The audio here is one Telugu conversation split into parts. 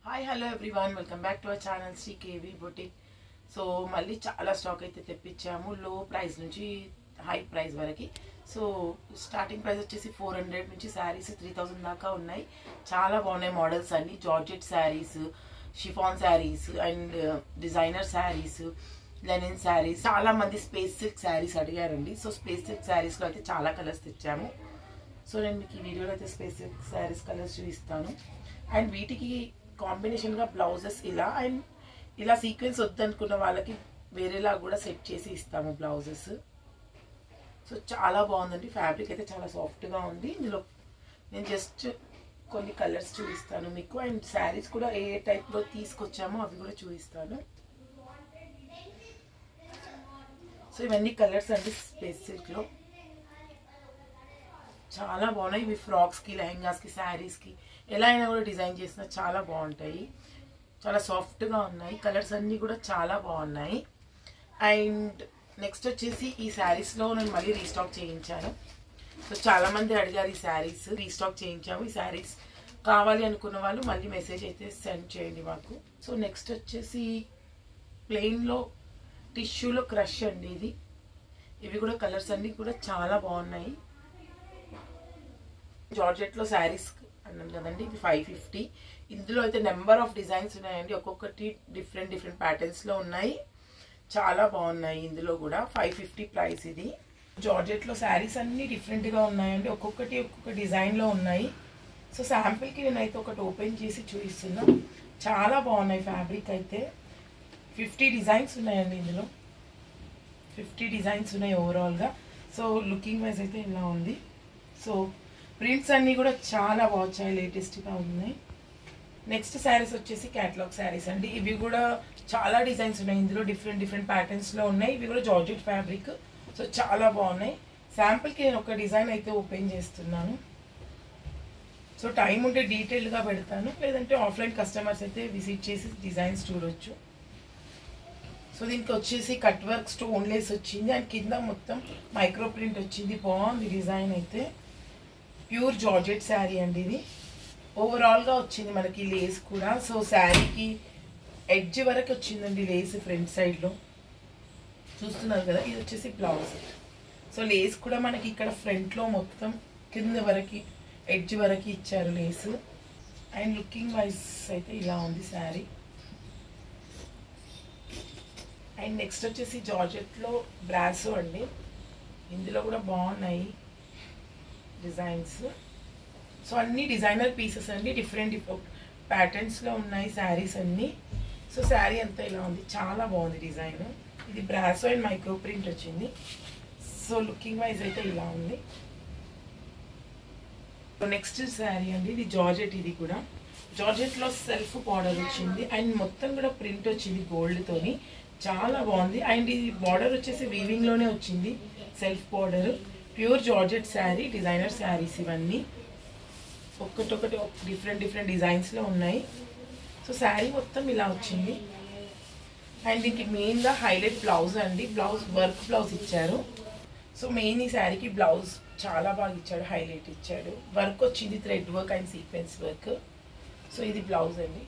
Hi hello everyone, welcome back to our channel Srikevi boutique. So మళ్ళీ చాలా స్టాక్ అయితే తెప్పించాము, లో ప్రైస్ నుంచి హై ప్రైస్ వరకు. సో స్టార్టింగ్ ప్రైస్ వచ్చేసి 400 నుంచి శారీస్ 3000 దాకా ఉన్నాయి. చాలా బాగున్నాయి మోడల్స్ అన్ని. Georgette sarees, chiffon sarees and designer sarees, linen sarees. చాలా మంది స్పేస్ సిల్క్ శారీస్ అడిగారండి. సో స్పేస్ సిల్క్ శారీస్లో అయితే చాలా కలర్స్ తెచ్చాము. సో నేను మీకు ఈ వీడియోలో అయితే స్పేస్ సిల్క్ శారీస్ కలర్స్ చూపిస్తాను. అండ్ వీటికి కాంబినేషన్గా బ్లౌజెస్ ఇలా అండ్ ఇలా సీక్వెన్స్ వద్దనుకున్న వాళ్ళకి వేరేలా కూడా సెట్ చేసి ఇస్తాము బ్లౌజెస్. సో చాలా బాగుందండి, ఫ్యాబ్రిక్ అయితే చాలా సాఫ్ట్గా ఉంది. ఇందులో నేను జస్ట్ కొన్ని కలర్స్ చూపిస్తాను మీకు. అండ్ శారీస్ కూడా ఏ టైప్లో తీసుకొచ్చామో అవి కూడా చూపిస్తాను. సో ఇవన్నీ కలర్స్ అండి స్పేస్ సిల్క్లో. చాలా బాగున్నాయి. ఇవి ఫ్రాక్స్కి, లెహెంగాస్కి, శారీస్కి ఎలా అయినా కూడా డిజైన్ చేసినా చాలా బాగుంటాయి. చాలా సాఫ్ట్గా ఉన్నాయి. కలర్స్ అన్నీ కూడా చాలా బాగున్నాయి. అండ్ నెక్స్ట్ వచ్చేసి ఈ శారీస్లో నేను మళ్ళీ రీస్టాక్ చేయించాను. సో చాలామంది అడిగారు ఈ శారీస్, రీస్టాక్ చేయించాము. ఈ శారీస్ కావాలి అనుకున్న వాళ్ళు మళ్ళీ మెసేజ్ అయితే సెండ్ చేయండి మాకు. సో నెక్స్ట్ వచ్చేసి ప్లెయిన్లో టిష్యూలో క్రష్ అండి ఇది. ఇవి కూడా కలర్స్ అన్నీ కూడా చాలా బాగున్నాయి. జార్జెట్లో శారీస్ అన్నాను కదండి, ఇది 550. ఇందులో అయితే నెంబర్ ఆఫ్ డిజైన్స్ ఉన్నాయండి. ఒక్కొక్కటి డిఫరెంట్ ప్యాటర్న్స్లో ఉన్నాయి. చాలా బాగున్నాయి. ఇందులో కూడా 550 ప్రైస్ ఇది. జార్జెట్లో శారీస్ అన్నీ డిఫరెంట్గా ఉన్నాయండి. ఒక్కొక్కటి ఒక్కొక్క డిజైన్లో ఉన్నాయి. సో శాంపిల్కి నేనైతే ఒకటి ఓపెన్ చేసి చూపిస్తున్నా. చాలా బాగున్నాయి. ఫ్యాబ్రిక్ అయితే 50 డిజైన్స్ ఉన్నాయండి. ఇందులో 50 డిజైన్స్ ఉన్నాయి ఓవరాల్గా. సో లుకింగ్ వైజ్ అయితే ఇలా ఉంది. సో ప్రింట్స్ అన్నీ కూడా చాలా బాగున్నాయి, లేటెస్ట్గా ఉన్నాయి. నెక్స్ట్ శారీస్ వచ్చేసి క్యాటలాగ్ శారీస్ అండి. ఇవి కూడా చాలా డిజైన్స్ ఉన్నాయి. ఇందులో డిఫరెంట్ ప్యాటర్న్స్లో ఉన్నాయి. ఇవి కూడా జార్జెట్ ఫ్యాబ్రిక్. సో చాలా బాగున్నాయి. శాంపుల్కి నేను ఒక డిజైన్ అయితే ఓపెన్ చేస్తున్నాను. సో టైం ఉంటే డీటెయిల్డ్గా పెడతాను, లేదంటే ఆఫ్లైన్ కస్టమర్స్ అయితే విజిట్ చేసి డిజైన్స్ చూడొచ్చు. సో దీనికి వచ్చేసి కట్ వర్క్ స్టోన్ లేస్ వచ్చింది అండ్ కింద మొత్తం మైక్రో ప్రింట్ వచ్చింది. బాగుంది డిజైన్ అయితే. ప్యూర్ జార్జెట్ శారీ అండి ఇది. ఓవరాల్గా వచ్చింది మనకి లేస్ కూడా. సో శారీకి ఎడ్జ్ వరకు వచ్చిందండి లేస్ ఫ్రంట్ సైడ్లో, చూస్తున్నారు కదా. ఇది వచ్చేసి బ్లౌజ్. సో లేస్ కూడా మనకి ఇక్కడ ఫ్రంట్లో మొత్తం కింద వరకు ఎడ్జ్ వరకు ఇచ్చారు లేస్. అండ్ లుకింగ్ వైజ్ అయితే ఇలా ఉంది శారీ. అండ్ నెక్స్ట్ వచ్చేసి జార్జెట్లో బ్రాసో అండి. ఇందులో కూడా బాగున్నాయి డిజైన్స్. సో అన్ని డిజైనర్ పీసెస్ అండి. డిఫరెంట్ ప్యాటర్న్స్లో ఉన్నాయి శారీస్ అన్నీ. సో శారీ అంతా ఇలా ఉంది, చాలా బాగుంది డిజైన్. ఇది బ్రాసో అండ్ మైక్రో ప్రింట్ వచ్చింది. సో లుకింగ్ వైజ్ అయితే ఇలా ఉంది. నెక్స్ట్ శారీ అండి, ఇది జార్జెట్. ఇది కూడా జార్జెట్లో సెల్ఫ్ బార్డర్ వచ్చింది అండ్ మొత్తం కూడా ప్రింట్ వచ్చింది గోల్డ్తోని. చాలా బాగుంది. అండ్ ఇది బార్డర్ వచ్చేసి వీవింగ్లోనే వచ్చింది, self border. Pure georgette sari, designer saris ఇవన్నీ. ఒక్కటొకటి డిఫరెంట్ డిజైన్స్లో ఉన్నాయి. సో శారీ మొత్తం ఇలా వచ్చింది. అండ్ దీనికి మెయిన్గా హైలైట్ బ్లౌజ్ అండి. బ్లౌజ్ వర్క్ బ్లౌజ్ ఇచ్చారు. సో మెయిన్ ఈ శారీకి బ్లౌజ్ చాలా బాగా ఇచ్చాడు, హైలైట్ ఇచ్చాడు. వర్క్ వచ్చింది, thread work and sequence work. So ఇది బ్లౌజ్ అండి.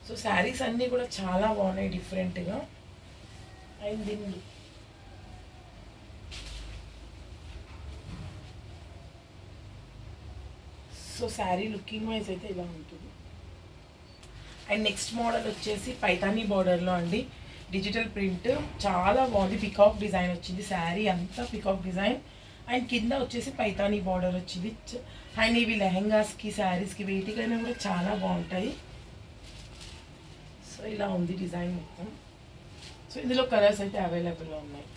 సో శారీస్ అన్నీ కూడా చాలా బాగున్నాయి డిఫరెంట్గా. అండ్ దీన్ని సో శారీ లుకింగ్ వైజ్ అయితే ఇలా ఉంటుంది. అండ్ నెక్స్ట్ మోడల్ వచ్చేసి పైతానీ బార్డర్లో అండి. డిజిటల్ ప్రింట్ చాలా బాగుంది. పికాక్ డిజైన్ వచ్చింది. శారీ అంతా పికాక్ డిజైన్ అండ్ కింద వచ్చేసి పైతానీ బార్డర్ వచ్చింది. అండ్ ఇవి లెహెంగాస్కి, శారీస్కి, వేటికైనా కూడా చాలా బాగుంటాయి. సో ఇలా ఉంది డిజైన్ మొత్తం. సో ఇందులో కలర్స్ అయితే అవైలబుల్గా ఉన్నాయి.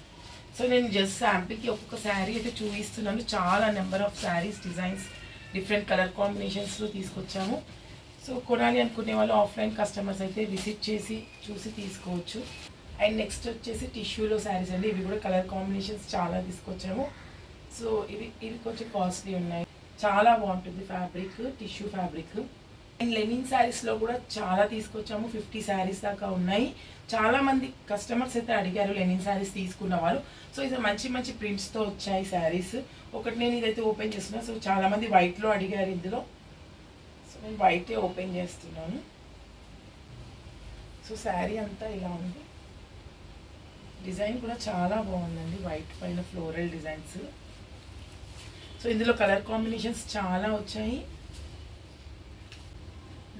సో నేను జస్ట్ శాంపిల్కి ఒక్కొక్క శారీ అయితే చూపిస్తున్నాను. చాలా number of saris, designs, different colour కాంబినేషన్స్లో తీసుకొచ్చాము. సో కొనాలి అనుకునే వాళ్ళు ఆఫ్లైన్ కస్టమర్స్ అయితే విజిట్ చేసి చూసి తీసుకోవచ్చు. అండ్ నెక్స్ట్ వచ్చేసి టిష్యూలో శారీస్ అండి. ఇవి కూడా కలర్ కాంబినేషన్స్ చాలా తీసుకొచ్చాము. సో ఇవి కొంచెం కాస్ట్లీ ఉన్నాయి. చాలా బాగుంటుంది fabric, tissue fabric. And Lenin శారీస్లో కూడా చాలా తీసుకొచ్చాము. 50 శారీస్ దాకా ఉన్నాయి. చాలా మంది కస్టమర్స్ అయితే అడిగారు లెనిన్ శారీస్ తీసుకున్న వాళ్ళు. సో ఇది మంచి ప్రింట్స్తో వచ్చాయి శారీస్. ఒకటి నేను ఇదైతే ఓపెన్ చేస్తున్నా. సో చాలా మంది వైట్లో అడిగారు ఇందులో. సో నేను వైటే ఓపెన్ చేస్తున్నాను. సో శారీ అంతా ఇలా ఉంది. డిజైన్ కూడా చాలా బాగుందండి, వైట్ పైన ఫ్లోరల్ డిజైన్స్. సో ఇందులో కలర్ కాంబినేషన్స్ చాలా వచ్చాయి.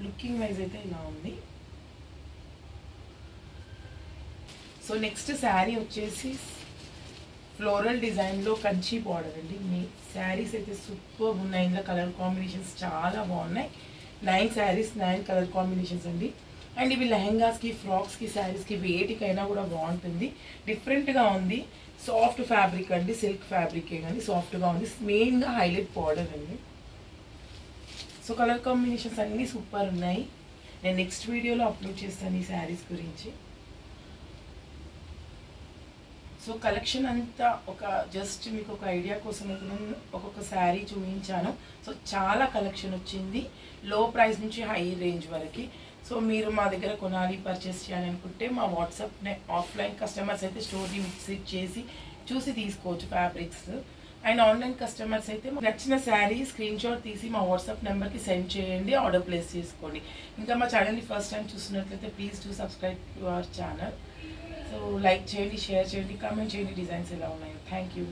లుకింగ్ వైజ్ అయితే ఇలా ఉంది. సో నెక్స్ట్ శారీ వచ్చేసి ఫ్లోరల్ డిజైన్లో కంచి బార్డర్ అండి. మీ శారీస్ అయితే సూపర్ ఉన్నాయి. ఇందులో కలర్ కాంబినేషన్స్ చాలా బాగున్నాయి. 9 శారీస్ 9 కలర్ కాంబినేషన్స్ అండి. అండ్ ఇవి లెహెంగాస్కి, ఫ్రాక్స్కి, శారీస్కి వేటికైనా కూడా బాగుంటుంది. డిఫరెంట్గా ఉంది. సాఫ్ట్ ఫ్యాబ్రిక్ అండి, సిల్క్ ఫ్యాబ్రికే కానీ సాఫ్ట్గా ఉంది. మెయిన్గా హైలైట్ బార్డర్ అండి. సో కలర్ కాంబినేషన్స్ అన్నీ సూపర్ ఉన్నాయి. నేను నెక్స్ట్ వీడియోలో అప్లోడ్ చేస్తాను ఈ శారీస్ గురించి. సో కలెక్షన్ అంతా ఒక జస్ట్ మీకు ఒక ఐడియా కోసం అయితే నేను ఒక్కొక్క శారీ చూపించాను. సో చాలా కలెక్షన్ వచ్చింది, లో ప్రైస్ నుంచి హై రేంజ్ వరకు. సో మీరు మా దగ్గర కొనాలి, పర్చేస్ చేయాలనుకుంటే మా వాట్సాప్ ఆఫ్లైన్ కస్టమర్స్ అయితే స్టోర్ని విజిట్ చేసి చూసి తీసుకోవచ్చు ఫ్యాబ్రిక్స్. అండ్ ఆన్లైన్ కస్టమర్స్ అయితే నచ్చిన శారీ స్క్రీన్ షాట్ తీసి మా వాట్సాప్ నెంబర్కి సెండ్ చేయండి, ఆర్డర్ ప్లేస్ చేసుకోండి. ఇంకా మా ఛానల్ని ఫస్ట్ టైం చూస్తున్నట్లయితే please do subscribe to our channel. So like చేయండి, షేర్ చేయండి, కామెంట్ చేయండి డిజైన్స్ ఎలా ఉన్నాయో. Thank you.